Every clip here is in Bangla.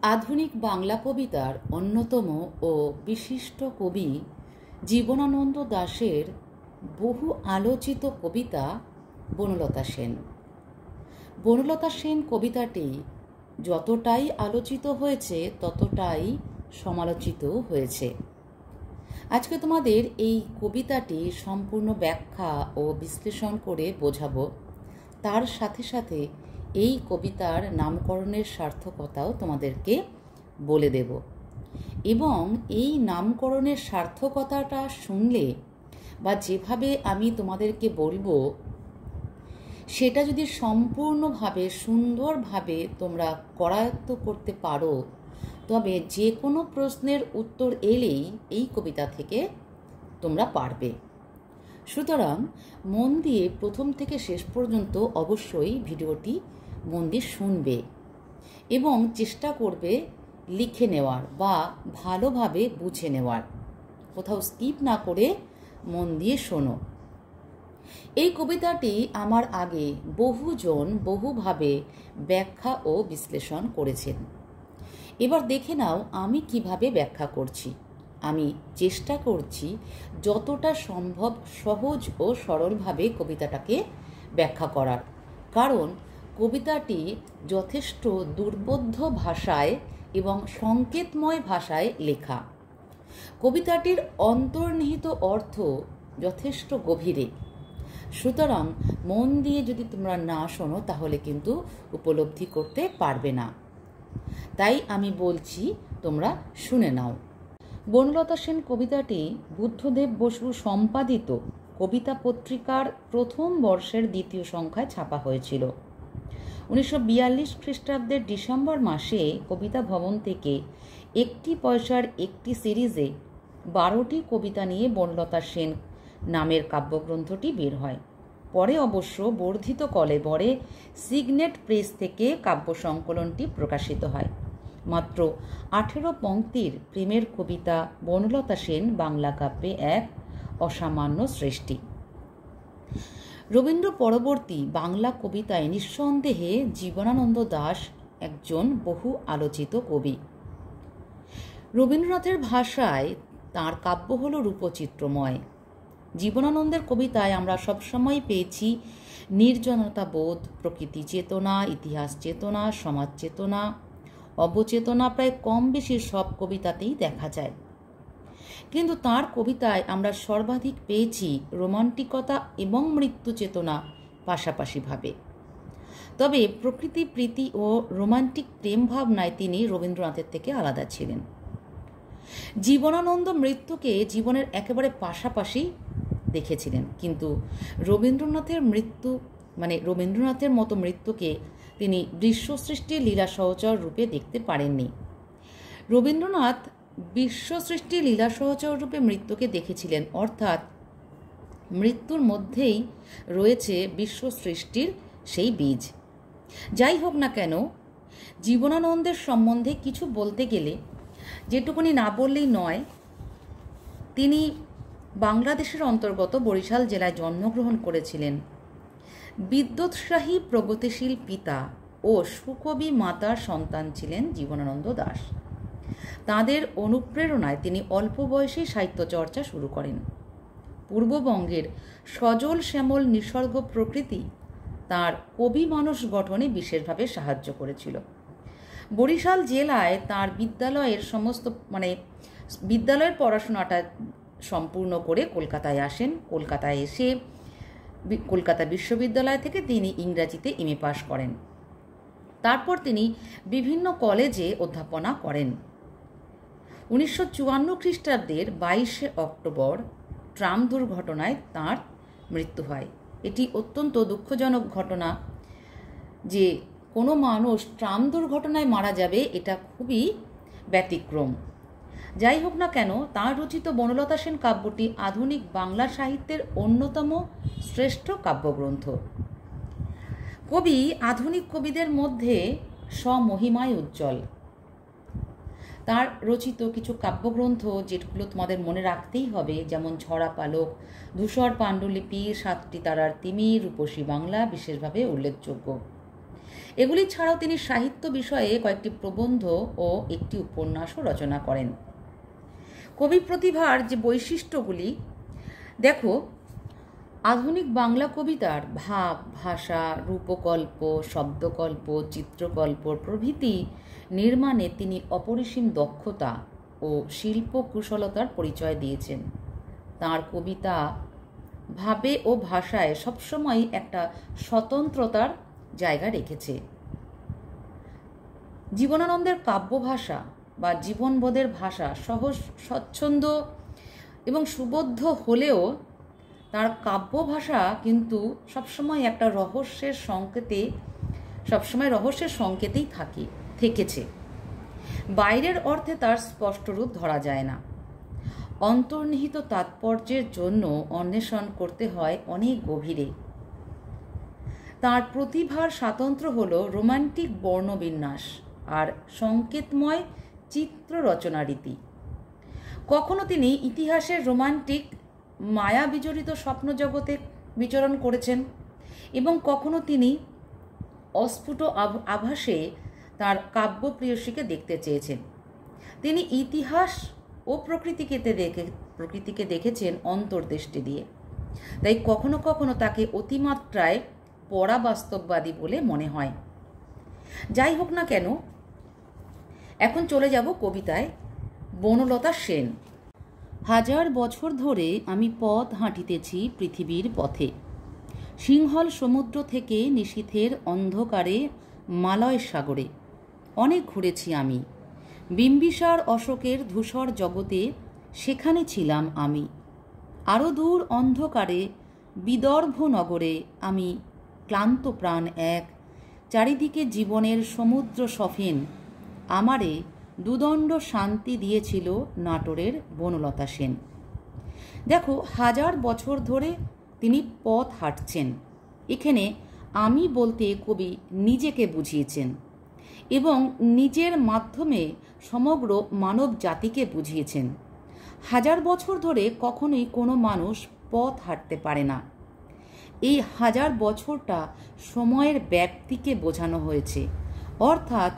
আধুনিক বাংলা কবিতার অন্যতম ও বিশিষ্ট কবি জীবনানন্দ দাশের বহু আলোচিত কবিতা বনলতা সেন। বনলতা সেন কবিতাটি যতটাই আলোচিত হয়েছে ততটাই সমালোচিত হয়েছে। আজকে তোমাদের এই কবিতাটি সম্পূর্ণ ব্যাখ্যা ও বিশ্লেষণ করে বোঝাবো। তার সাথে সাথে এই কবিতার নামকরণের সার্থকতাও তোমাদেরকে বলে দেব, এবং এই নামকরণের সার্থকতাটা শুনলে বা যেভাবে আমি তোমাদেরকে বলবো সেটা যদি সম্পূর্ণভাবে সুন্দরভাবে তোমরা করায়ত্ত করতে পারো, তবে যে কোনো প্রশ্নের উত্তর এলেই এই কবিতা থেকে তোমরা পারবে। সুতরাং মন দিয়ে প্রথম থেকে শেষ পর্যন্ত অবশ্যই ভিডিওটি মন দিয়ে শুনবে এবং চেষ্টা করবে লিখে নেওয়ার বা ভালোভাবে বুঝে নেওয়ার, কোথাও স্কিপ না করে মন দিয়ে শোনো। এই কবিতাটি আমার আগে বহুজন বহুভাবে ব্যাখ্যা ও বিশ্লেষণ করেছেন। এবার দেখে নাও আমি কিভাবে ব্যাখ্যা করছি। আমি চেষ্টা করছি যতটা সম্ভব সহজ ও সরলভাবে কবিতাটাকে ব্যাখ্যা করার, কারণ কবিতাটি যথেষ্ট দুর্বোধ্য ভাষায় এবং সংকেতময় ভাষায় লেখা। কবিতাটির অন্তর্নিহিত অর্থ যথেষ্ট গভীরে। সুতরাং মন দিয়ে যদি তোমরা না শোনো তাহলে কিন্তু উপলব্ধি করতে পারবে না। তাই আমি বলছি তোমরা শুনে নাও। বনলতা সেন কবিতাটি বুদ্ধদেব বসু সম্পাদিত কবিতা পত্রিকার প্রথম বর্ষের দ্বিতীয় সংখ্যায় ছাপা হয়েছিল। 1942 খ্রিস্টাব্দের ডিসেম্বর মাসে কবিতা ভবন থেকে 1 পয়সার একটি সিরিজে 12টি কবিতা নিয়ে বনলতা সেন নামের কাব্যগ্রন্থটি বের হয়। পরে অবশ্য বর্ধিত কলেবরে সিগনেট প্রেস থেকে কাব্য সংকলনটি প্রকাশিত হয়। মাত্র 18 পংক্তির প্রেমের কবিতা বনলতা সেন বাংলা কাব্যে এক অসামান্য সৃষ্টি। রবীন্দ্র পরবর্তী বাংলা কবিতায় নিঃসন্দেহে জীবনানন্দ দাশ একজন বহু আলোচিত কবি। রবীন্দ্রনাথের ভাষায় তাঁর কাব্য হল রূপচিত্রময়। জীবনানন্দের কবিতায় আমরা সবসময় পেয়েছি নির্জনতা বোধ, প্রকৃতি চেতনা, ইতিহাস চেতনা, সমাজ চেতনা, অবচেতনা প্রায় কম বেশি সব কবিতাতেই দেখা যায়। কিন্তু তাঁর কবিতায় আমরা সর্বাধিক পেয়েছি রোমান্টিকতা এবং মৃত্যু চেতনা পাশাপাশিভাবে। তবে প্রকৃতি প্রীতি ও রোমান্টিক প্রেম ভাবনায় তিনি রবীন্দ্রনাথের থেকে আলাদা ছিলেন। জীবনানন্দ মৃত্যুকে জীবনের একেবারে পাশাপাশি দেখেছিলেন, কিন্তু রবীন্দ্রনাথের মতো মৃত্যুকে তিনি বিশ্বসৃষ্টির লীলা সহচর রূপে দেখতে পারেননি। রবীন্দ্রনাথ বিশ্বসৃষ্টির লীলা সহচর রূপে মৃত্যুকে দেখেছিলেন, অর্থাৎ মৃত্যুর মধ্যেই রয়েছে বিশ্ব সৃষ্টির সেই বীজ। যাই হোক না কেন, জীবনানন্দের সম্বন্ধে কিছু বলতে গেলে যেটুকুনি না বললেই নয়। তিনি বাংলাদেশের অন্তর্গত বরিশাল জেলায় জন্মগ্রহণ করেছিলেন। বিদ্যোৎসাহী প্রগতিশীল পিতা ও সুকবি মাতার সন্তান ছিলেন জীবনানন্দ দাশ। তাঁদের অনুপ্রেরণায় তিনি অল্প বয়সেই সাহিত্য চর্চা শুরু করেন। পূর্ববঙ্গের সজল শ্যামল নিসর্গ প্রকৃতি তাঁর কবি মানস গঠনে বিশেষভাবে সাহায্য করেছিল। বরিশাল জেলায় তাঁর বিদ্যালয়ের পড়াশোনাটা সম্পূর্ণ করে কলকাতায় আসেন। কলকাতায় এসে কলকাতা বিশ্ববিদ্যালয় থেকে তিনি ইংরাজিতে এমএ পাশ করেন। তারপর তিনি বিভিন্ন কলেজে অধ্যাপনা করেন। 1954 খ্রিস্টাব্দের 22 অক্টোবর ট্রাম দুর্ঘটনায় তাঁর মৃত্যু হয়। এটি অত্যন্ত দুঃখজনক ঘটনা যে কোনো মানুষ ট্রাম দুর্ঘটনায় মারা যাবে, এটা খুবই ব্যতিক্রম। যাই হোক না কেন, তাঁর রচিত বনলতা সেন কাব্যটি আধুনিক বাংলা সাহিত্যের অন্যতম শ্রেষ্ঠ কাব্যগ্রন্থ। কবি আধুনিক কবিদের মধ্যে স্বমহিমায় উজ্জ্বল। তাঁর রচিত কিছু কাব্যগ্রন্থ যেগুলো তোমাদের মনে রাখতেই হবে, যেমন ঝরা পালক, ধূসর পাণ্ডুলিপি, 7টি তারার তিমির, রূপসী বাংলা বিশেষভাবে উল্লেখযোগ্য। এগুলি ছাড়াও তিনি সাহিত্য বিষয়ে কয়েকটি প্রবন্ধ ও একটি উপন্যাসও রচনা করেন। কবি প্রতিভার যে বৈশিষ্ট্যগুলি দেখো, আধুনিক বাংলা কবিতার ভাব, ভাষা, রূপকল্প, শব্দকল্প, চিত্রকল্প প্রভৃতি নির্মাণে তিনি অপরিসীম দক্ষতা ও শিল্প কুশলতার পরিচয় দিয়েছেন। তাঁর কবিতা ভাবে ও ভাষায় সবসময় একটা স্বতন্ত্রতার জায়গা রেখেছে। জীবনানন্দের কাব্য ভাষা বা জীবনবোধের ভাষা সহজ, স্বচ্ছন্দ এবং সুবোধ্য হলেও তার কাব্য ভাষা কিন্তু সবসময় একটা রহস্যের সংকেতেই থেকেছে। বাইরের অর্থে তার স্পষ্ট রূপ ধরা যায় না। অন্তর্নিহিত তাৎপর্যের জন্য অন্বেষণ করতে হয় অনেক গভীরে। তার প্রতিভার স্বাতন্ত্র্য হল রোমান্টিক বর্ণবিন্যাস আর সংকেতময় চিত্র রচনা রীতি। কখনো তিনি ইতিহাসের রোমান্টিক মায়া বিজড়িত স্বপ্ন জগতে বিচরণ করেছেন এবং কখনো তিনি অস্ফুট আভাসে তার কাব্য প্রিয়সীকে দেখতে চেয়েছেন। তিনি ইতিহাস ও প্রকৃতিকে দেখেছেন অন্তর্দৃষ্টি দিয়ে। তাই কখনো কখনো তাকে অতিমাত্রায় পরাবাস্তববাদী বলে মনে হয়। যাই হোক না কেন, এখন চলে যাব কবিতায়। বনলতা সেন। 1000 বছর ধরে আমি পথ হাঁটিতেছি পৃথিবীর পথে, সিংহল সমুদ্র থেকে নিশীথের অন্ধকারে মালয় সাগরে। অনেক ঘুরেছি আমি, বিম্বিসার অশোকের ধূসর জগতে, সেখানে ছিলাম আমি। আরও দূর অন্ধকারে বিদর্ভ নগরে আমি ক্লান্ত প্রাণ এক, চারিদিকে জীবনের সমুদ্র সফেন। আমারে দুদণ্ড শান্তি দিয়েছিল নাটোরের বনলতা সেন। দেখো, 1000 বছর ধরে তিনি পথ হাঁটছেন। এখানে আমি বলতে কবি নিজেকে বুঝিয়েছেন এবং নিজের মাধ্যমে সমগ্র মানব জাতিকে বুঝিয়েছেন। 1000 বছর ধরে কখনোই কোনো মানুষ পথ হাঁটতে পারে না। এই 1000 বছরটা সময়ের ব্যাপ্তিকে বোঝানো হয়েছে, অর্থাৎ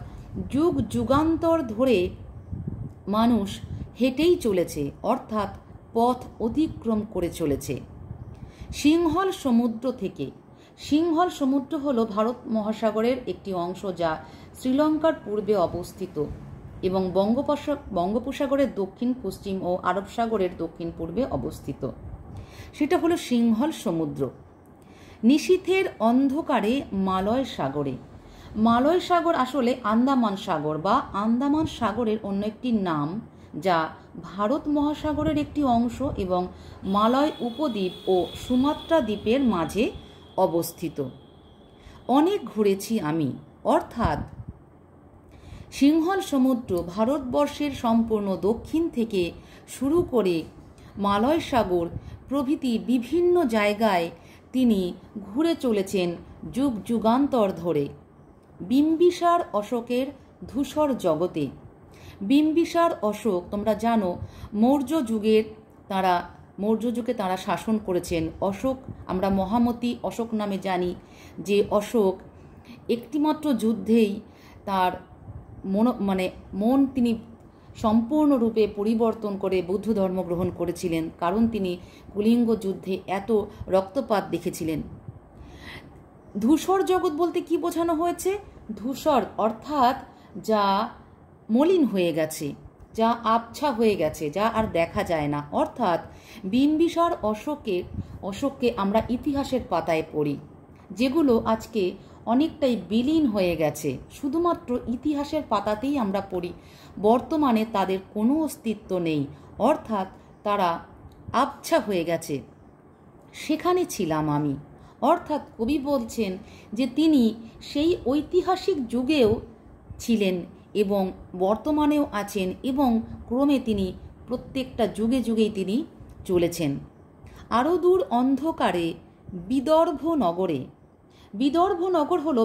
যুগ যুগান্তর ধরে মানুষ হেঁটেই চলেছে, অর্থাৎ পথ অতিক্রম করে চলেছে। সিংহল সমুদ্র থেকে। সিংহল সমুদ্র হল ভারত মহাসাগরের একটি অংশ যা শ্রীলঙ্কার পূর্বে অবস্থিত এবং বঙ্গোপসাগরের দক্ষিণ পশ্চিম ও আরব সাগরের দক্ষিণ পূর্বে অবস্থিত। সেটা হলো সিংহল সমুদ্র। নিশীথের অন্ধকারে মালয় সাগরে। মালয় সাগর আসলে আন্দামান সাগর বা আন্দামান সাগরের অন্য একটি নাম, যা ভারত মহাসাগরের একটি অংশ এবং মালয় উপদ্বীপ ও সুমাত্রা দ্বীপের মাঝে অবস্থিত। অনেক ঘুরেছি আমি, অর্থাৎ সিংহল সমুদ্র ভারতবর্ষের সম্পূর্ণ দক্ষিণ থেকে শুরু করে মালয় সাগর প্রভৃতি বিভিন্ন জায়গায় তিনি ঘুরে চলেছেন যুগ যুগান্তর ধরে। বিম্বিসার অশোকের ধূসর জগতে। বিম্বিসার অশোক, তোমরা জানো, মৌর্য যুগে তারা শাসন করেছেন। অশোক, আমরা মহামতি অশোক নামে জানি, যে অশোক একটিমাত্র যুদ্ধেই তার মন তিনি সম্পূর্ণরূপে পরিবর্তন করে বৌদ্ধ ধর্ম গ্রহণ করেছিলেন, কারণ তিনি কুলিঙ্গ যুদ্ধে এত রক্তপাত দেখেছিলেন। ধূসর জগৎ বলতে কি বোঝানো হয়েছে? ধূসর অর্থাৎ যা মলিন হয়ে গেছে, যা আবছা হয়ে গেছে, যা আর দেখা যায় না। অর্থাৎ বিম্বিসার অশোককে আমরা ইতিহাসের পাতায় পড়ি, যেগুলো আজকে অনেকটাই বিলীন হয়ে গেছে। শুধুমাত্র ইতিহাসের পাতাতেই আমরা পড়ি, বর্তমানে তাদের কোনো অস্তিত্ব নেই, অর্থাৎ তারা আবছা হয়ে গেছে। সেখানে ছিলাম আমি। অর্থাৎ কবি বলছেন যে তিনি সেই ঐতিহাসিক যুগেও ছিলেন এবং বর্তমানেও আছেন এবং ক্রমে তিনি প্রত্যেকটা যুগে যুগেই তিনি চলেছেন। আরও দূর অন্ধকারে বিদর্ভ নগরে। বিদর্ভ নগর হল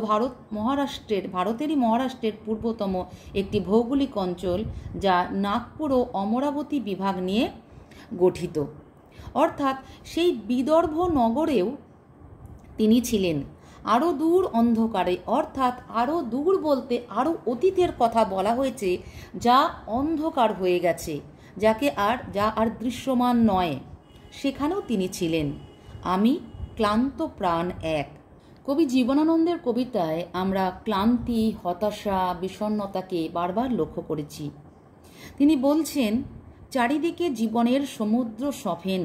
ভারতেরই মহারাষ্ট্রের পূর্বতম একটি ভৌগোলিক অঞ্চল, যা নাগপুর ও অমরাবতী বিভাগ নিয়ে গঠিত। অর্থাৎ সেই বিদর্ভ নগরেও তিনি ছিলেন। আরও দূর অন্ধকারে, অর্থাৎ আরও দূর বলতে আরও অতীতের কথা বলা হয়েছে, যা অন্ধকার হয়ে গেছে, যা আর দৃশ্যমান নয়, সেখানেও তিনি ছিলেন। আমি ক্লান্ত প্রাণ এক। কবি জীবনানন্দের কবিতায় আমরা ক্লান্তি, হতাশা, বিষণ্ণতাকে বারবার লক্ষ্য করেছি। তিনি বলছেন, চারিদিকে জীবনের সমুদ্র সফেন।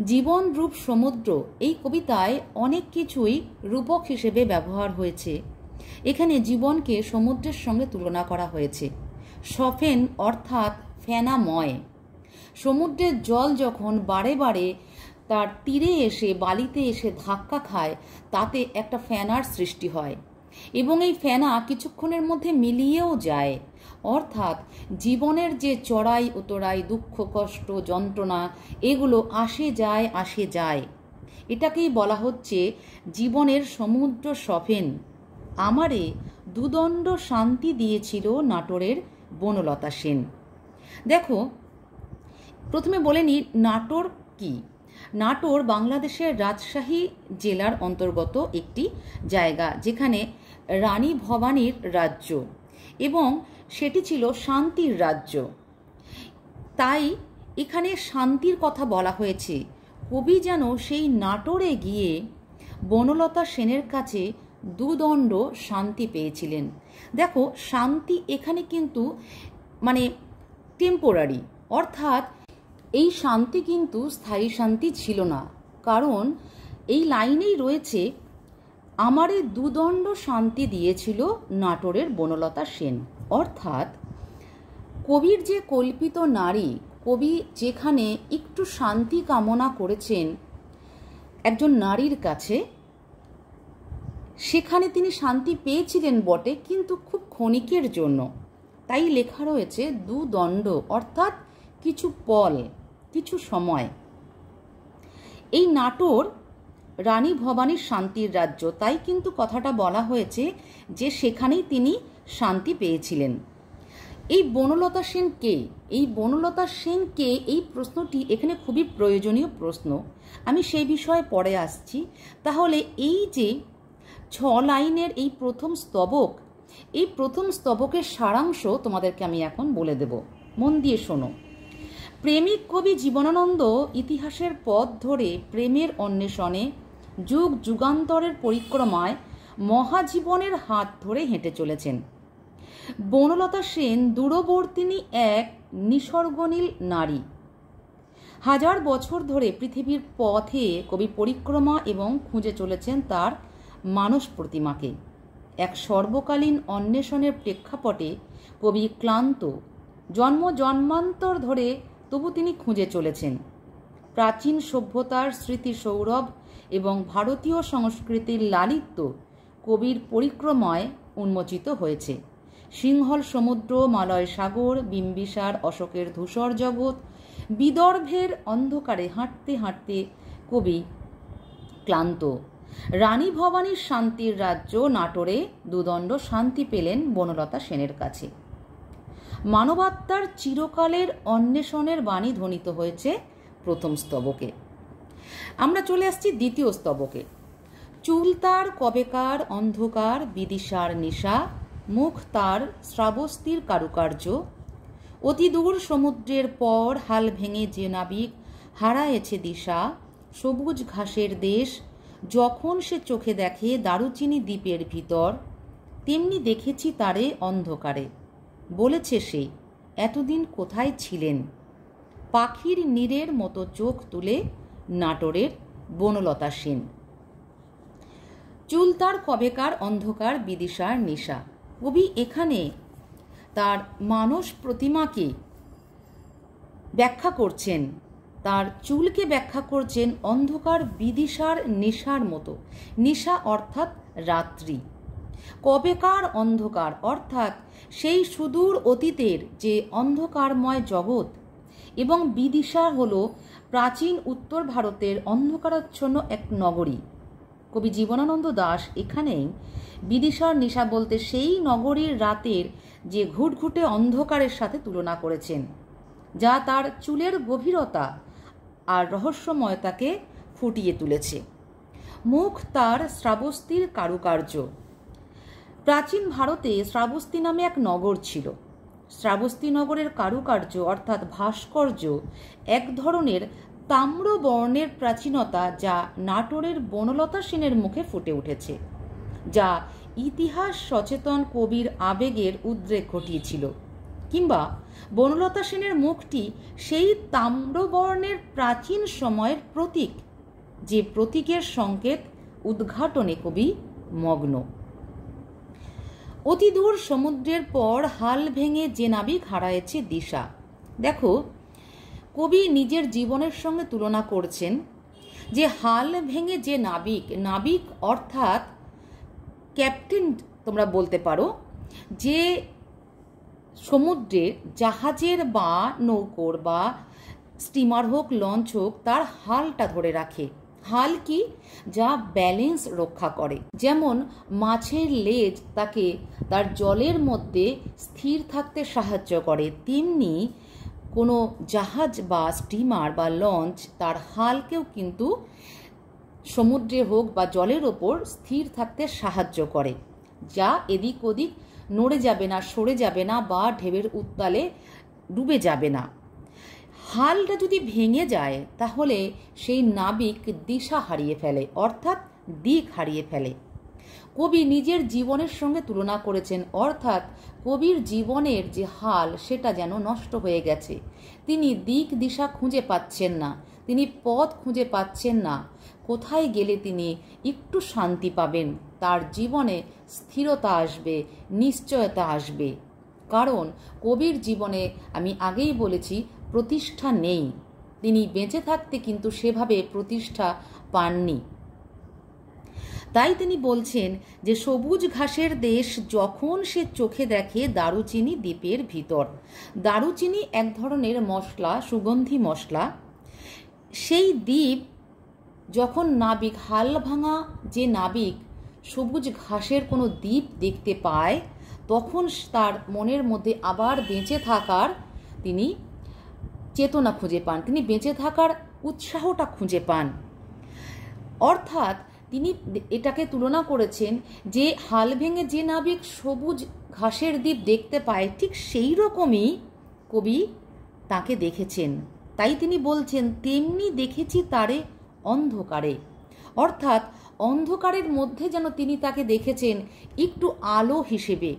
জীবন রূপ সমুদ্র, এই কবিতায় অনেক কিছুই রূপক হিসেবে ব্যবহার হয়েছে। এখানে জীবনকে সমুদ্রের সঙ্গে তুলনা করা হয়েছে। সফেন অর্থাৎ ফেনাময়। সমুদ্রের জল যখন বারে বারে তার তীরে এসে, বালিতে এসে ধাক্কা খায়, তাতে একটা ফেনার সৃষ্টি হয় এবং এই ফেনা কিছুক্ষণের মধ্যে মিলিয়েও যায়। অর্থাৎ জীবনের যে চড়াই উতরাই, দুঃখ, কষ্ট, যন্ত্রণা, এগুলো আসে যায়। এটাকেই বলা হচ্ছে জীবনের সমুদ্র সফেন। আমারে দুদণ্ড শান্তি দিয়েছিল নাটোরের বনলতা সেন। দেখো, প্রথমে বলে নিই নাটোর কি। নাটোর বাংলাদেশের রাজশাহী জেলার অন্তর্গত একটি জায়গা, যেখানে রানী ভবানীর রাজ্য এবং সেটি ছিল শান্তির রাজ্য। তাই এখানে শান্তির কথা বলা হয়েছে। কবি যেন সেই নাটোরে গিয়ে বনলতা সেনের কাছে দুদণ্ড শান্তি পেয়েছিলেন। দেখো, শান্তি এখানে কিন্তু মানে টেম্পোরারি, অর্থাৎ এই শান্তি কিন্তু স্থায়ী শান্তি ছিল না। কারণ এই লাইনেই রয়েছে, আমারে দুদণ্ড শান্তি দিয়েছিল নাটোরের বনলতা সেন। অর্থাৎ কবির যে কল্পিত নারী, কবি যেখানে একটু শান্তি কামনা করেছেন একজন নারীর কাছে, সেখানে তিনি শান্তি পেয়েছিলেন বটে, কিন্তু খুব ক্ষণিকের জন্য। তাই লেখা রয়েছে দুদণ্ড, অর্থাৎ কিছু পল, কিছু সময়। এই নাটোর রানী ভবানীর শান্তির রাজ্য, তাই কিন্তু কথাটা বলা হয়েছে যে সেখানেই তিনি শান্তি পেয়েছিলেন। এই বনলতা সেন কে? এই বনলতা সেন কে, এই প্রশ্নটি এখানে খুবই প্রয়োজনীয় প্রশ্ন। আমি সেই বিষয়ে পরে আসছি। তাহলে এই যে 6 লাইনের এই প্রথম স্তবক, এই প্রথম স্তবকের সারাংশ তোমাদেরকে আমি এখন বলে দেব, মন দিয়ে শোনো। প্রেমিক কবি জীবনানন্দ ইতিহাসের পথ ধরে প্রেমের অন্বেষণে, যুগ যুগান্তরের পরিক্রমায় মহাজীবনের হাত ধরে হেঁটে চলেছেন। বনলতা সেন দূরবর্তিনী এক নিসর্গনীল নারী। 1000 বছর ধরে পৃথিবীর পথে কবি পরিক্রমা এবং খুঁজে চলেছেন তার মানস প্রতিমাকে। এক সর্বকালীন অন্বেষণের প্রেক্ষাপটে কবি ক্লান্ত, জন্মান্তর ধরে তবু তিনি খুঁজে চলেছেন। প্রাচীন সভ্যতার স্মৃতি সৌরভ এবং ভারতীয় সংস্কৃতির লালিত্য কবির পরিক্রমায় উন্মোচিত হয়েছে। সিংহল সমুদ্র, মালয় সাগর, বিম্বিসার, অশোকের ধূসর জগৎ, বিদর্ভের অন্ধকারে হাঁটতে হাঁটতে কবি ক্লান্ত। রানী ভবানীর শান্তির রাজ্য নাটোরে দুদণ্ড শান্তি পেলেন বনলতা সেনের কাছে। মানবাত্মার চিরকালের অন্বেষণের বাণী ধ্বনিত হয়েছে প্রথম স্তবকে। আমরা চলে আসছি দ্বিতীয় স্তবকে। চুল তার কবেকার অন্ধকার, বিদিশার নিশা, মুখ তার শ্রাবস্তির কারুকার্য, অতি দূর সমুদ্রের পর হাল ভেঙে যে নাবিক হারায়েছে দিশা, সবুজ ঘাসের দেশ যখন সে চোখে দেখে দারুচিনি দ্বীপের ভিতর, তেমনি দেখেছি তারে অন্ধকারে। বলেছে সে, এতদিন কোথায় ছিলেন? পাখির নীড়ের মতো চোখ তুলে নাটোরের বনলতা সেন। চুল তার কবেকার অন্ধকার, বিদিশার নিশা। কবি এখানে তার মানস প্রতিমাকে ব্যাখ্যা করছেন, তার চুলকে ব্যাখ্যা করছেন অন্ধকার, বিদিশার নিশার মতো। নিশা অর্থাৎ রাত্রি, কবেকার অন্ধকার অর্থাৎ সেই সুদূর অতীতের যে অন্ধকারময় জগৎ, এবং বিদিশা হলো প্রাচীন উত্তর ভারতের অন্ধকারাচ্ছন্ন এক নগরী। কবি জীবনানন্দ দাশ এখানেই বিদিশার নিশা বলতে সেই নগরীর রাতের যে ঘুটঘুটে অন্ধকারের সাথে তুলনা করেছেন, যা তার চুলের গভীরতা আর রহস্যময়তাকে ফুটিয়ে তুলেছে। মুখ তার শ্রাবস্তীর কারুকার্য। প্রাচীন ভারতে শ্রাবস্তী নামে এক নগর ছিল। শ্রাবস্তী নগরের কারুকার্য অর্থাৎ ভাস্কর্য এক ধরনের তাম্র বর্ণের প্রাচীনতা, যা নাটোরের বনলতা সেনের মুখে ফুটে উঠেছে, যা ইতিহাস সচেতন কবির আবেগের উদ্রেক ঘটিয়েছিল। কিংবা বনলতা সেনের মুখটি সেই তাম্রবর্ণের প্রাচীন সময়ের প্রতীক, যে প্রতীকের সংকেত উদ্ঘাটনে কবি মগ্ন। অতি দূর সমুদ্রের পর হাল ভেঙে যে নাবিক হারায়েছে দিশা। দেখো, কবি নিজের জীবনের সঙ্গে তুলনা করছেন যে হাল ভেঙে যে নাবিক অর্থাৎ ক্যাপ্টেন তোমরা বলতে পারো, যে সমুদ্রে জাহাজের বা নৌকোর বা স্টিমার হোক লঞ্চ হোক তার হালটা ধরে রাখে। হাল কি? যা ব্যালেন্স রক্ষা করে। যেমন মাছের লেজ তাকে তার জলের মধ্যে স্থির থাকতে সাহায্য করে, তেমনি কোনো জাহাজ বা স্টিমার বা লঞ্চ তার হালকেও কিন্তু সমুদ্রে হোক বা জলের ওপর স্থির থাকতে সাহায্য করে, যা এদিক ওদিক নড়ে যাবে না, সরে যাবে না বা ঢেউয়ের উত্তালে ডুবে যাবে না। হালটা যদি ভেঙে যায় তাহলে সেই নাবিক দিশা হারিয়ে ফেলে, অর্থাৎ দিক হারিয়ে ফেলে। কবি নিজের জীবনের সঙ্গে তুলনা করেছেন, অর্থাৎ কবির জীবনের যে হাল সেটা যেন নষ্ট হয়ে গেছে। তিনি দিক দিশা খুঁজে পাচ্ছেন না, তিনি পথ খুঁজে পাচ্ছেন না। কোথায় গেলে তিনি একটু শান্তি পাবেন, তার জীবনে স্থিরতা আসবে, নিশ্চয়তা আসবে। কারণ কবির জীবনে আমি আগেই বলেছি প্রতিষ্ঠা নেই, তিনি বেঁচে থাকতে কিন্তু সেভাবে প্রতিষ্ঠা পাননি। তাই তিনি বলছেন যে সবুজ ঘাসের দেশ যখন সে চোখে দেখে দারুচিনি দ্বীপের ভিতর। দারুচিনি এক ধরনের মশলা, সুগন্ধি মশলা। সেই দ্বীপ যখন নাবিক, হাল ভাঙা যে নাবিক সবুজ ঘাসের কোনো দ্বীপ দেখতে পায়, তখন তার মনের মধ্যে আবার বেঁচে থাকার তিনি চেতনা খুঁজে পান, তিনি বেঁচে থাকার উৎসাহটা খুঁজে পান। অর্থাৎ তিনি এটাকে তুলনা করেছেন যে হাল ভেঙে যে নাবিক সবুজ ঘাসের দ্বীপ দেখতে পায়, ঠিক সেই রকমই কবি তাকে দেখেছেন। তাই তিনি বলছেন, তেমনি দেখেছি তারে অন্ধকারে। অর্থাৎ অন্ধকারের মধ্যে যেন তিনি তাকে দেখেছেন একটু আলো হিসেবে,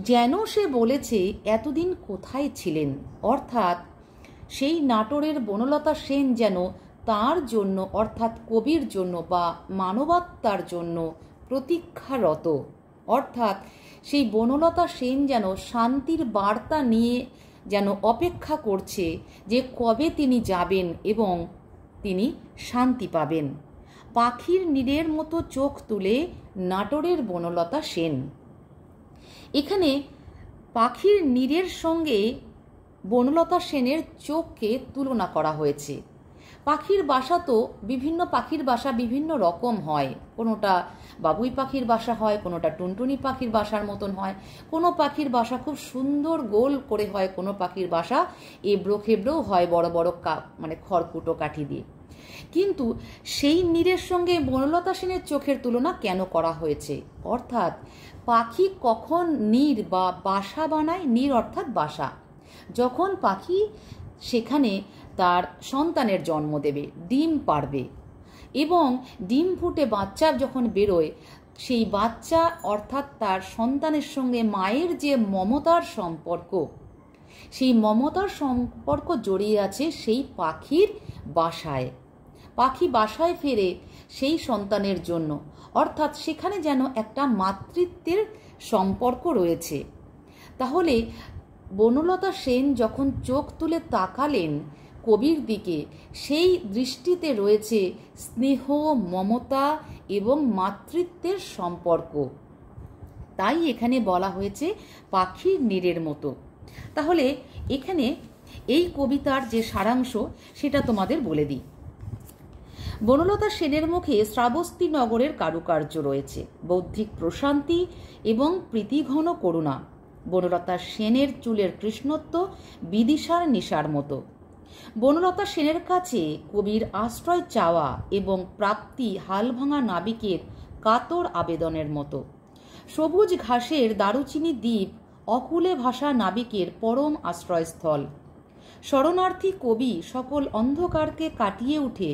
যেন সে বলেছে এতদিন কোথায় ছিলেন। অর্থাৎ সেই নাটোরের বনলতা সেন যেন তার জন্য, অর্থাৎ কবির জন্য বা মানবাত্মার জন্য প্রতীক্ষারত। অর্থাৎ সেই বনলতা সেন যেন শান্তির বার্তা নিয়ে যেন অপেক্ষা করছে যে কবে তিনি যাবেন এবং তিনি শান্তি পাবেন। পাখির নীড়ের মতো চোখ তুলে নাটোরের বনলতা সেন। এখানে পাখির নীড়ের সঙ্গে বনলতা সেনের চোখকে তুলনা করা হয়েছে। পাখির বাসা তো বিভিন্ন পাখির বাসা বিভিন্ন রকম হয়, কোনোটা বাবুই পাখির বাসা হয়, কোনোটা টুনটুনি পাখির বাসার মতন হয়, কোনো পাখির বাসা খুব সুন্দর গোল করে হয়, কোনো পাখির বাসা এবড়ো খেবড়োও হয় বড় বড় মানে খড়কুটো কাঠি দিয়ে। কিন্তু সেই নীড়ের সঙ্গে বনলতা সেনের চোখের তুলনা কেন করা হয়েছে? অর্থাৎ পাখি কখন নীড় বা বাসা বানায়, নীড় অর্থাৎ বাসা, যখন পাখি সেখানে তার সন্তানের জন্ম দেবে, ডিম পাড়বে এবং ডিম ফুটে বাচ্চা যখন বেরোয়, সেই বাচ্চা অর্থাৎ তার সন্তানের সঙ্গে মায়ের যে মমতার সম্পর্ক, সেই মমতার সম্পর্ক জড়িয়ে আছে সেই পাখির বাসায়। পাখি বাসায় ফেরে সেই সন্তানের জন্য, অর্থাৎ সেখানে যেন একটা মাতৃত্বের সম্পর্ক রয়েছে। তাহলে বনলতা সেন যখন চোখ তুলে তাকালেন কবির দিকে, সেই দৃষ্টিতে রয়েছে স্নেহ, মমতা এবং মাতৃত্বের সম্পর্ক। তাই এখানে বলা হয়েছে পাখির নীড়ের মতো। তাহলে এখানে এই কবিতার যে সারাংশ সেটা তোমাদের বলে দিই। বনলতা সেনের মুখে শ্রাবস্তী নগরের কারুকার্য রয়েছে, বৌদ্ধিক প্রশান্তি এবং প্রীতিঘন করুণা। বনলতা সেনের চুলের কৃষ্ণত্ব বিদিশার নিশার মতো। বনলতা সেনের কাছে কবির আশ্রয় চাওয়া এবং প্রাপ্তি হালভাঙা নাবিকের কাতর আবেদনের মতো। সবুজ ঘাসের দারুচিনি দ্বীপ অকুলে ভাসা নাবিকের পরম আশ্রয়স্থল। শরণার্থী কবি সকল অন্ধকারকে কাটিয়ে উঠে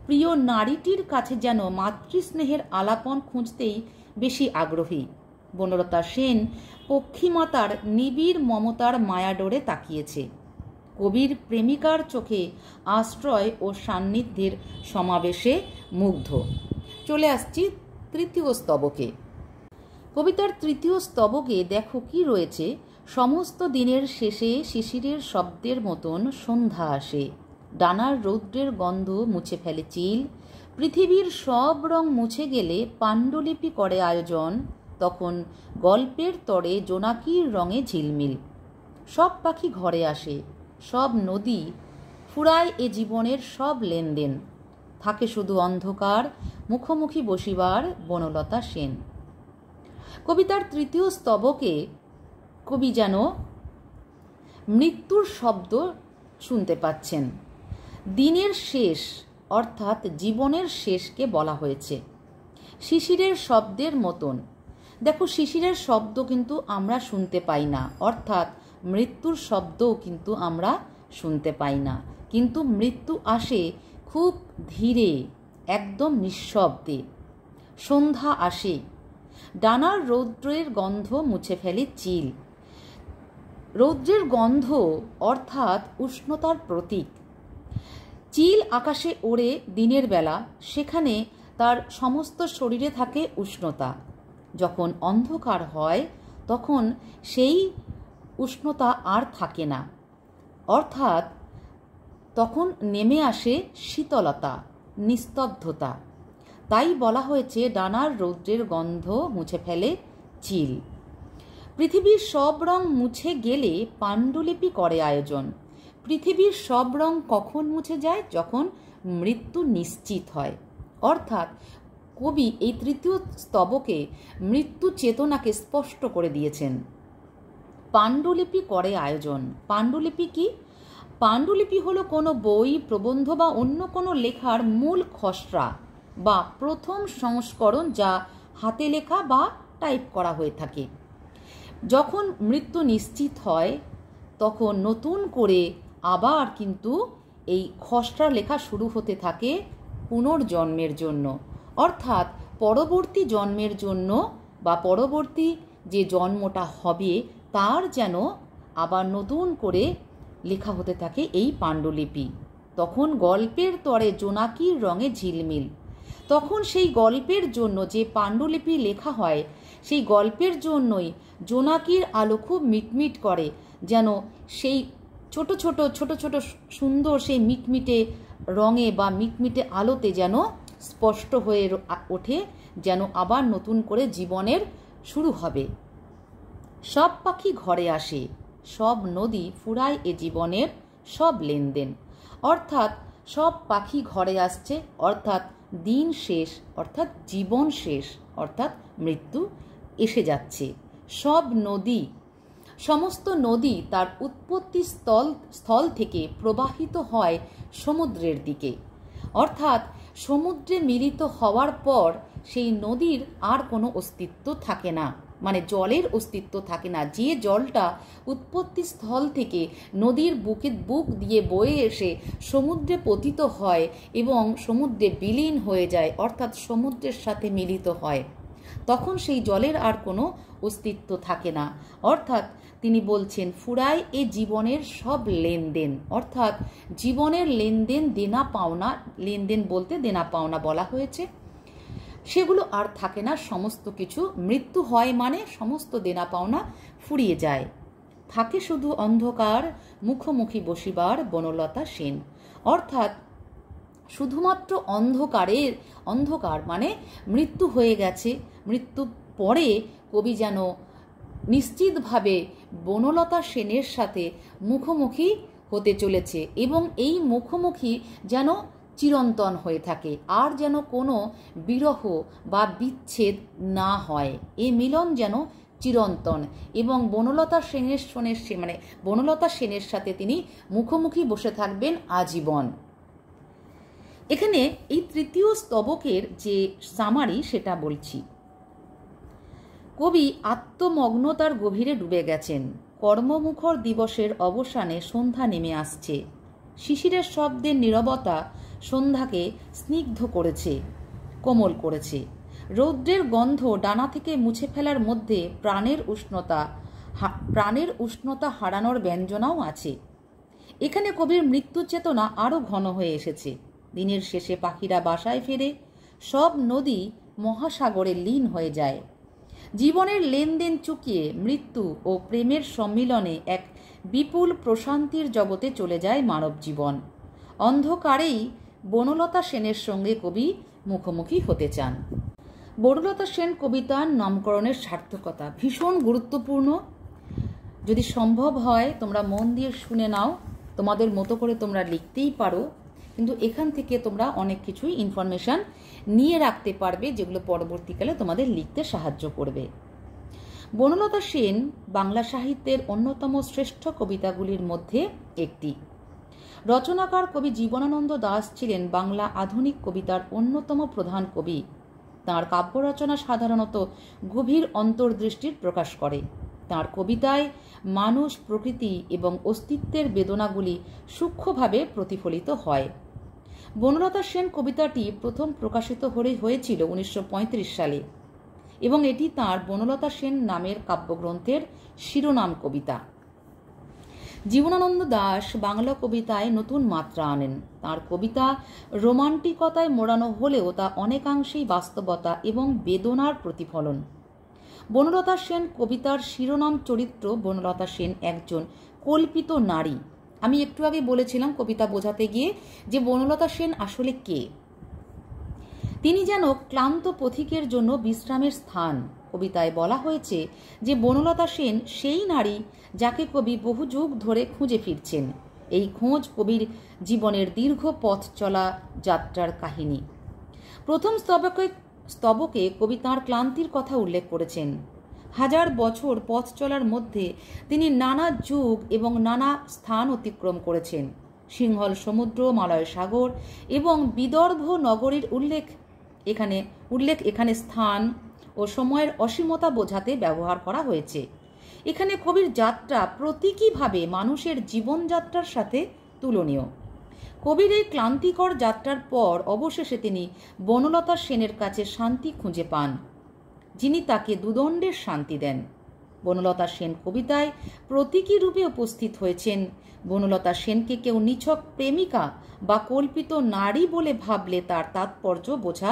প্রিয় নারীটির কাছে যেন মাতৃস্নেহের আলাপন খুঁজতেই বেশি আগ্রহী। বনলতা সেন পক্ষীমাতার নিবিড় মমতার মায়াডোরে তাকিয়েছে। কবির প্রেমিকার চোখে আশ্রয় ও সান্নিধ্যের সমাবেশে মুগ্ধ। চলে আসছি তৃতীয় স্তবকে। কবিতার তৃতীয় স্তবকে দেখো কি রয়েছে। সমস্ত দিনের শেষে শিশিরের শব্দের মতন সন্ধ্যা আসে, ডানার রৌদ্রের গন্ধ মুছে ফেলে চিল, পৃথিবীর সব রং মুছে গেলে পাণ্ডুলিপি করে আয়োজন, তখন গল্পের তরে জোনাকির রঙে ঝিলমিল। সব পাখি ঘরে আসে, সব নদী ফুরায় এ জীবনের সব লেনদেন, থাকে শুধু অন্ধকার মুখোমুখি বসিবার বনলতা সেন। কবিতার তৃতীয় স্তবকে কবি যেন মৃত্যুর শব্দ শুনতে পাচ্ছেন। দিনের শেষ অর্থাৎ জীবনের শেষকে বলা হয়েছে শিশিরের শব্দের মতন। দেখো, শিশিরের শব্দ কিন্তু আমরা শুনতে পাই না, অর্থাৎ মৃত্যুর শব্দও কিন্তু আমরা শুনতে পাই না, কিন্তু মৃত্যু আসে খুব ধীরে, একদম নিঃশব্দে। সন্ধ্যা আসে, ডানার রৌদ্রের গন্ধ মুছে ফেলে চিল। রৌদ্রের গন্ধ অর্থাৎ উষ্ণতার প্রতীক। চিল আকাশে ওড়ে দিনের বেলা, সেখানে তার সমস্ত শরীরে থাকে উষ্ণতা। যখন অন্ধকার হয় তখন সেই উষ্ণতা আর থাকে না, অর্থাৎ তখন নেমে আসে শীতলতা, নিস্তব্ধতা। তাই বলা হয়েছে ডানার রৌদ্রের গন্ধ মুছে ফেলে চিল। পৃথিবীর সব রং মুছে গেলে পাণ্ডুলিপি করে আয়োজন। পৃথিবীর সব রং কখন মুছে যায়? যখন মৃত্যু নিশ্চিত হয়। অর্থাৎ কবি এই তৃতীয় স্তবকে মৃত্যু চেতনাকে স্পষ্ট করে দিয়েছেন। পাণ্ডুলিপি করে আয়োজন। পাণ্ডুলিপি কি? পাণ্ডুলিপি হলো কোনো বই, প্রবন্ধ বা অন্য কোনো লেখার মূল খসড়া বা প্রথম সংস্করণ, যা হাতে লেখা বা টাইপ করা হয়ে থাকে। যখন মৃত্যু নিশ্চিত হয় তখন নতুন করে আবার কিন্তু এই খসড়া লেখা শুরু হতে থাকে পুনর্জন্মের জন্য, অর্থাৎ পরবর্তী জন্মের জন্য বা পরবর্তী যে জন্মটা হবে তার যেন আবার নতুন করে লেখা হতে থাকে এই পাণ্ডুলিপি। তখন গল্পের তরে জোনাকির রঙে ঝিলমিল। তখন সেই গল্পের জন্য যে পাণ্ডুলিপি লেখা হয়, সেই গল্পের জন্যই জোনাকির আলো খুব মিটমিট করে, যেন সেই ছোট ছোট ছোট ছোট সুন্দর সেই মিটমিটে রঙে বা মিটমিটে আলোতে যেন স্পষ্ট হয়ে ওঠে, যেন আবার নতুন করে জীবনের শুরু হবে। সব পাখি ঘরে আসে, সব নদী ফুরায় এ জীবনের সব লেনদেন। অর্থাৎ সব পাখি ঘরে আসছে, অর্থাৎ দিন শেষ, অর্থাৎ জীবন শেষ, অর্থাৎ মৃত্যু এসে যাচ্ছে। সব নদী, সমস্ত নদী তার উৎপত্তি স্থল থেকে প্রবাহিত হয় সমুদ্রের দিকে, অর্থাৎ সমুদ্রে মিলিত হওয়ার পর সেই নদীর আর কোনো অস্তিত্ব থাকে না, মানে জলের অস্তিত্ব থাকে না। যে জলটা উৎপত্তি স্থল থেকে নদীর বুক দিয়ে বয়ে এসে সমুদ্রে পতিত হয় এবং সমুদ্রে বিলীন হয়ে যায়, অর্থাৎ সমুদ্রের সাথে মিলিত হয়, তখন সেই জলের আর কোনো অস্তিত্ব থাকে না। অর্থাৎ তিনি বলছেন ফুরায় এ জীবনের সব লেনদেন, অর্থাৎ জীবনের লেনদেন, দেনা পাওনা, লেনদেন বলতে দেনা পাওনা বলা হয়েছে, সেগুলো আর থাকে না। সমস্ত কিছু, মৃত্যু হয় মানে সমস্ত দেনা পাওনা ফুরিয়ে যায়, থাকে শুধু অন্ধকার মুখোমুখি বসিবার বনলতা সেন। অর্থাৎ শুধুমাত্র অন্ধকার মানে মৃত্যু হয়ে গেছে, মৃত্যু পরে কবি যেন নিশ্চিতভাবে বনলতা সেনের সাথে মুখোমুখি হতে চলেছে এবং এই মুখোমুখি যেন চিরন্তন হয়ে থাকে, আর যেন কোনো বিরহ বা বিচ্ছেদ না হয়, এ মিলন যেন চিরন্তন, এবং বনলতা সেনের সাথে তিনি মুখোমুখি বসে থাকবেন আজীবন। এখানে এই তৃতীয় স্তবকের যে সামারি সেটা বলছি। কবি আত্মমগ্নতার গভীরে ডুবে গেছেন। কর্মমুখর দিবসের অবসানে সন্ধ্যা নেমে আসছে। শিশিরের শব্দের নীরবতা সন্ধ্যাকে স্নিগ্ধ করেছে, কোমল করেছে। রৌদ্রের গন্ধ ডানা থেকে মুছে ফেলার মধ্যে প্রাণের উষ্ণতা হারানোর ব্যঞ্জনাও আছে। এখানে কবির মৃত্যু চেতনা আরও ঘন হয়ে এসেছে। দিনের শেষে পাখিরা বাসায় ফেরে, সব নদী মহাসাগরে লীন হয়ে যায়। জীবনের লেনদেন চুকিয়ে মৃত্যু ও প্রেমের সম্মিলনে এক বিপুল প্রশান্তির জগতে চলে যায় মানব জীবন। অন্ধকারেই বনলতা সেনের সঙ্গে কবি মুখোমুখি হতে চান। বনলতা সেন কবিতার নামকরণের সার্থকতা ভীষণ গুরুত্বপূর্ণ। যদি সম্ভব হয় তোমরা মন দিয়ে শুনে নাও, তোমাদের মতো করে তোমরা লিখতেই পারো, কিন্তু এখান থেকে তোমরা অনেক কিছুই ইনফরমেশন নিয়ে রাখতে পারবে, যেগুলো পরবর্তীকালে তোমাদের লিখতে সাহায্য করবে। বনলতা সেন বাংলা সাহিত্যের অন্যতম শ্রেষ্ঠ কবিতাগুলির মধ্যে একটি। রচনাকার কবি জীবনানন্দ দাশ ছিলেন বাংলা আধুনিক কবিতার অন্যতম প্রধান কবি। তাঁর কাব্য রচনা সাধারণত গভীর অন্তর্দৃষ্টির প্রকাশ করে। তাঁর কবিতায় মানুষ, প্রকৃতি এবং অস্তিত্বের বেদনাগুলি সূক্ষ্মভাবে প্রতিফলিত হয়। বনলতা সেন কবিতাটি প্রথম প্রকাশিত হয়েছিল 1935 সালে, এবং এটি তাঁর বনলতা সেন নামের কাব্যগ্রন্থের শিরোনাম কবিতা। জীবনানন্দ দাশ বাংলা কবিতায় নতুন মাত্রা আনেন। তাঁর কবিতা রোমান্টিকতায় মোড়ানো হলেও তা অনেকাংশেই বাস্তবতা এবং বেদনার প্রতিফলন। বনলতা সেন কবিতার শিরোনাম চরিত্র বনলতা সেন একজন কল্পিত নারী। আমি একটু আগে বলেছিলাম কবিতা বোঝাতে গিয়ে যে বনলতা সেন আসলে কে। তিনি যেন ক্লান্ত পথিকের জন্য বিশ্রামের স্থান। কবিতায় বলা হয়েছে যে বনলতা সেন সেই নারী যাকে কবি বহু যুগ ধরে খুঁজে ফিরছেন। এই খোঁজ কবির জীবনের দীর্ঘ পথ চলা যাত্রার কাহিনী। প্রথম স্তবকে কবি তাঁর ক্লান্তির কথা উল্লেখ করেছেন। 1000 বছর পথ চলার মধ্যে তিনি নানা যুগ এবং নানা স্থান অতিক্রম করেছেন। সিংহল সমুদ্র, মালয় সাগর এবং বিদর্ভ নগরীর উল্লেখ এখানে স্থান ও সময়ের অসীমতা বোঝাতে ব্যবহার করা হয়েছে। এখানে কবির যাত্রা প্রতীকীভাবে মানুষের জীবনযাত্রার সাথে তুলনীয়। কবির এই ক্লান্তিকর যাত্রার পর অবশেষে তিনি বনলতা সেনের কাছে শান্তি খুঁজে পান, যিনি তাকে দুদণ্ডের শান্তি দেন। বনলতা সেন কবিতায় প্রতীকী রূপে উপস্থিত হয়েছেন। বনলতা সেনকে কেউ নিছক প্রেমিকা বা কল্পিত নারী বলে ভাবলে তার তাৎপর্য বোঝা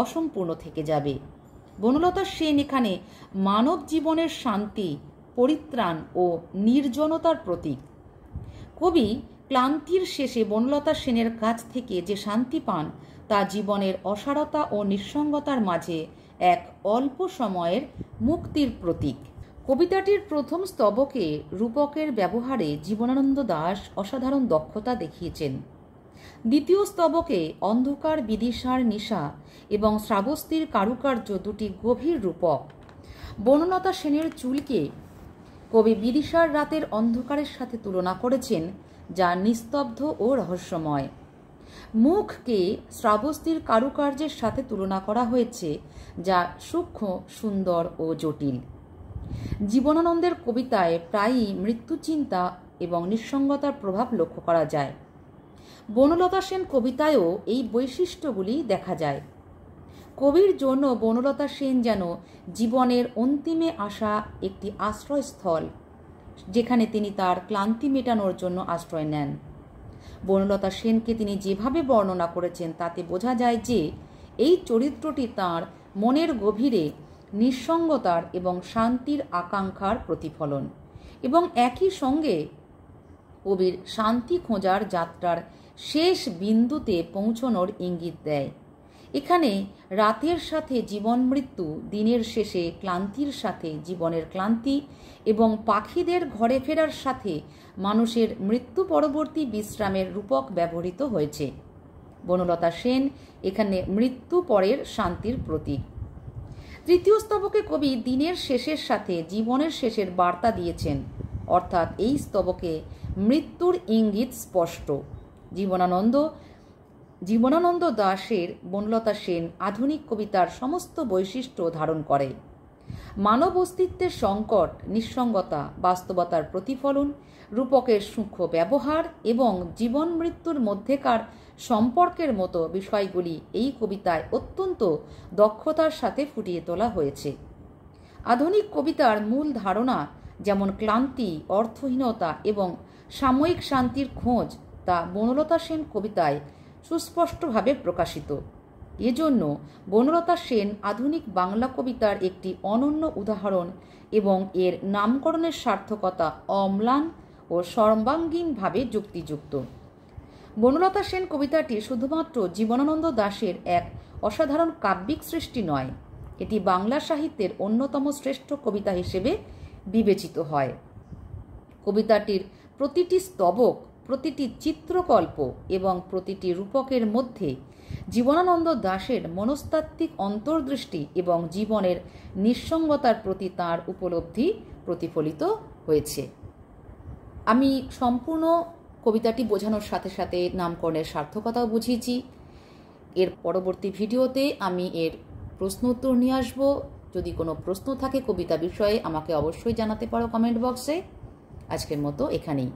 অসম্পূর্ণ থেকে যাবে। বনলতা সেন এখানে মানব জীবনের শান্তি, পরিত্রাণ ও নির্জনতার প্রতীক। কবি ক্লান্তির শেষে বনলতা সেনের কাছ থেকে যে শান্তি পান তা জীবনের অসারতা ও নিঃসঙ্গতার মাঝে এক অল্প সময়ের মুক্তির প্রতীক। কবিতাটির প্রথম স্তবকে রূপকের ব্যবহারে জীবনানন্দ দাশ অসাধারণ দক্ষতা দেখিয়েছেন। দ্বিতীয় স্তবকে অন্ধকার, বিদিশার নিশা এবং শ্রাবস্তির কারুকার্য দুটি গভীর রূপক। বনলতা সেনের চুলকে কবি বিদিশার রাতের অন্ধকারের সাথে তুলনা করেছেন, যা নিস্তব্ধ ও রহস্যময়। মুখকে শ্রাবস্তির কারুকার্যের সাথে তুলনা করা হয়েছে, যা সূক্ষ্ম, সুন্দর ও জটিল। জীবনানন্দের কবিতায় প্রায়ই মৃত্যুচিন্তা এবং নিঃসঙ্গতার প্রভাব লক্ষ্য করা যায়। বনলতা সেন কবিতায়ও এই বৈশিষ্ট্যগুলি দেখা যায়। কবির জন্য বনলতা সেন যেন জীবনের অন্তিমে আসা একটি আশ্রয়স্থল, যেখানে তিনি তার ক্লান্তি মেটানোর জন্য আশ্রয় নেন। বনলতা সেনকে তিনি যেভাবে বর্ণনা করেছেন তাতে বোঝা যায় যে এই চরিত্রটি তাঁর মনের গভীরে নিঃসঙ্গতার এবং শান্তির আকাঙ্ক্ষার প্রতিফলন, এবং একই সঙ্গে কবির শান্তি খোঁজার যাত্রার শেষ বিন্দুতে পৌঁছনোর ইঙ্গিত দেয়। এখানে রাতের সাথে জীবন মৃত্যু, দিনের শেষে ক্লান্তির সাথে জীবনের ক্লান্তি এবং পাখিদের ঘরে ফেরার সাথে মানুষের মৃত্যু পরবর্তী বিশ্রামের রূপক ব্যবহৃত হয়েছে। বনলতা সেন এখানে মৃত্যু পরের শান্তির প্রতীক। তৃতীয় স্তবকে কবি দিনের শেষের সাথে জীবনের শেষের বার্তা দিয়েছেন, অর্থাৎ এই স্তবকে মৃত্যুর ইঙ্গিত স্পষ্ট। জীবনানন্দ দাশের বনলতা সেন আধুনিক কবিতার সমস্ত বৈশিষ্ট্য ধারণ করে। মানব অস্তিত্বের সংকট, নিঃসঙ্গতা, বাস্তবতার প্রতিফলন, রূপকের সূক্ষ্ম ব্যবহার এবং জীবন মৃত্যুর মধ্যেকার সম্পর্কের মতো বিষয়গুলি এই কবিতায় অত্যন্ত দক্ষতার সাথে ফুটিয়ে তোলা হয়েছে। আধুনিক কবিতার মূল ধারণা যেমন ক্লান্তি, অর্থহীনতা এবং সাময়িক শান্তির খোঁজ, তা বনলতা সেন কবিতায় সুস্পষ্টভাবে প্রকাশিত। এজন্য বনলতা সেন আধুনিক বাংলা কবিতার একটি অনন্য উদাহরণ এবং এর নামকরণের সার্থকতা অম্লান ও সর্বাঙ্গীনভাবে যুক্তিযুক্ত। বনলতা সেন কবিতাটি শুধুমাত্র জীবনানন্দ দাশের এক অসাধারণ কাব্যিক সৃষ্টি নয়, এটি বাংলা সাহিত্যের অন্যতম শ্রেষ্ঠ কবিতা হিসেবে বিবেচিত হয়। কবিতাটির প্রতিটি স্তবক, প্রতিটি চিত্রকল্প এবং প্রতিটি রূপকের মধ্যে জীবনানন্দ দাশের মনস্তাত্ত্বিক অন্তর্দৃষ্টি এবং জীবনের নিঃসঙ্গতার প্রতি তাঁর উপলব্ধি প্রতিফলিত হয়েছে। আমি সম্পূর্ণ কবিতাটি বোঝানোর সাথে সাথে নামকরণের সার্থকতাও বুঝিয়েছি। এর পরবর্তী ভিডিওতে আমি এর প্রশ্ন উত্তর নিয়ে আসবো। যদি কোনো প্রশ্ন থাকে কবিতা বিষয়ে আমাকে অবশ্যই জানাতে পারো কমেন্ট বক্সে। আজকের মতো এখানেই।